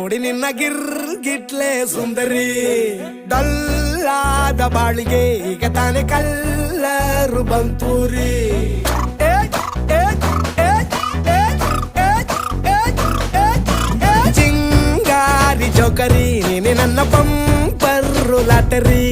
ನೋಡಿ ನಿನ್ನ ಗಿರ್ಗಿಟ್ಲೆ ಸುಂದರಿ ಡಲ್ಲಾದ ಬಾಳಿಗೆ ಈಗ ತಾನೆ ಕಲ್ಲರು ಬಂತೂರಿ ಚಿಂಗಾರಿ ಜೋಕರಿ ನೀನೆ ನನ್ನ ಪಂಪರ್ರು ಲಾಟರಿ